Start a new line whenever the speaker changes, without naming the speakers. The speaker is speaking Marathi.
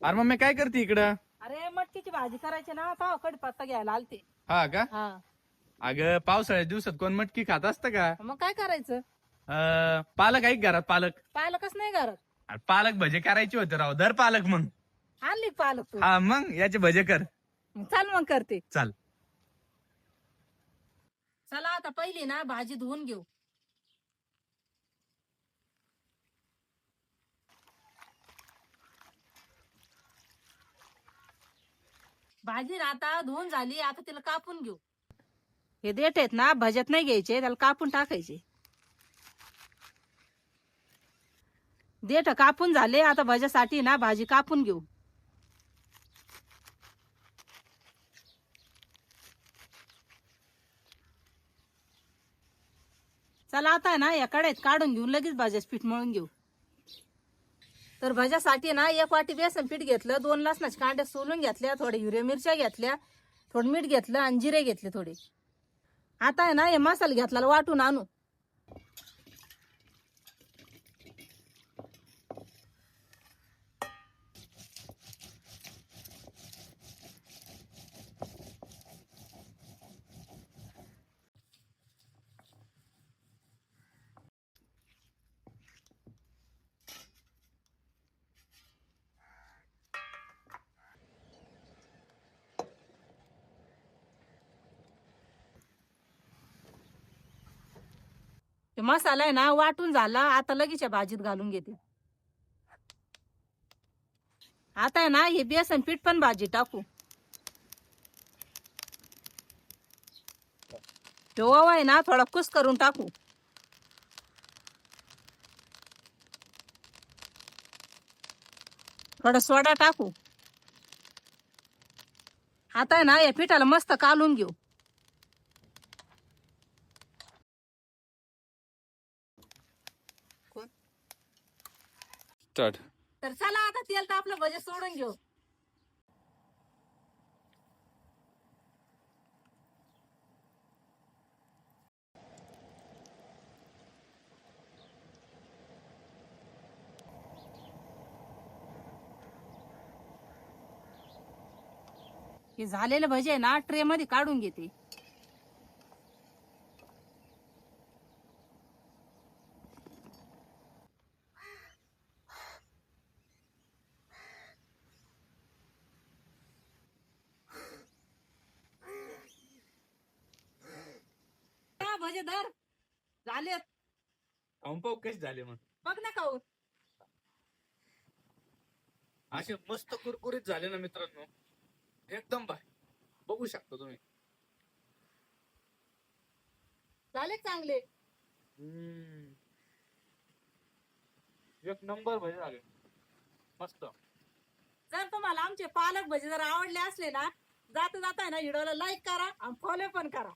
अरे मम्मी काय करते इकडं?
अरे मटकीची भाजी करायची ना, पाव कडीपत्ता घ्यायला आलते.
हा का?
हा
अगं पावसाळ्याच्या दिवसात कोण मटकी खात असतं का?
मग काय करायचं?
पालक आहे का घरात? पालक.
पालकच नाही घरात.
अरे पालक भजे करायचे होते राव. दर पालक मग.
आणली का पालक तू?
हा मग याचे भजे कर.
चल मग करते.
चाल.
चला आता पहिली ना भाजी धुवून घेऊ. भाजी आता धुवून झाली, आता तिला कापून घेऊ. हे देठ आहेत ना, भज्यात नाही घ्यायचे, त्याला कापून टाकायचे. देठ कापून झाले, आता भज्यासाठी ना भाजी कापून घेऊ. चला आता ना या कढईत काढून घेऊन लगेच भाज्याच पीठ मळून घेऊ. तर भज्यासाठी ना 1 वाटी बेसन पीठ घेतलं, 2 लसणाच्या कांड्या सोलून घेतल्या, थोड्या हिरव्या मिरच्या घेतल्या, थोडं मीठ घेतलं आणि जिरे घेतले थोडे. आता आहे ना हे मसाला घेतला वाटून आणू. मसाला आहे ना वाटून झाला, आता लगेच भाजीत घालून घेते. आता आहे ना हे बेसन पीठ पण भाजी टाकू. ओवा आहे ना थोडा कुस करून टाकू. थोडा सोडा टाकू. आता आहे ना या पिठाला मस्त कालून घेऊ.
स्टार्ट.
तर चला आता तेल तापलं, भजे सोडून घेऊ. हे झालेले भजे ना ट्रे मध्ये काढून घेते. भजे धर झालेत.
पाहू कसे झाले मग.
बघ ना खाऊ.
असे मस्त कुरकुरीत झाले ना मित्रांनो, एकदम भारी. बघू शकता तुम्ही.
झाले चांगले.
एक नंबर भजे झाले, मस्त.
जर तुम्हाला आमचे पालक भजे जर आवडले असले ना, जाता जाता ना व्हिडिओला लाईक करा आणि फॉलो पण करा.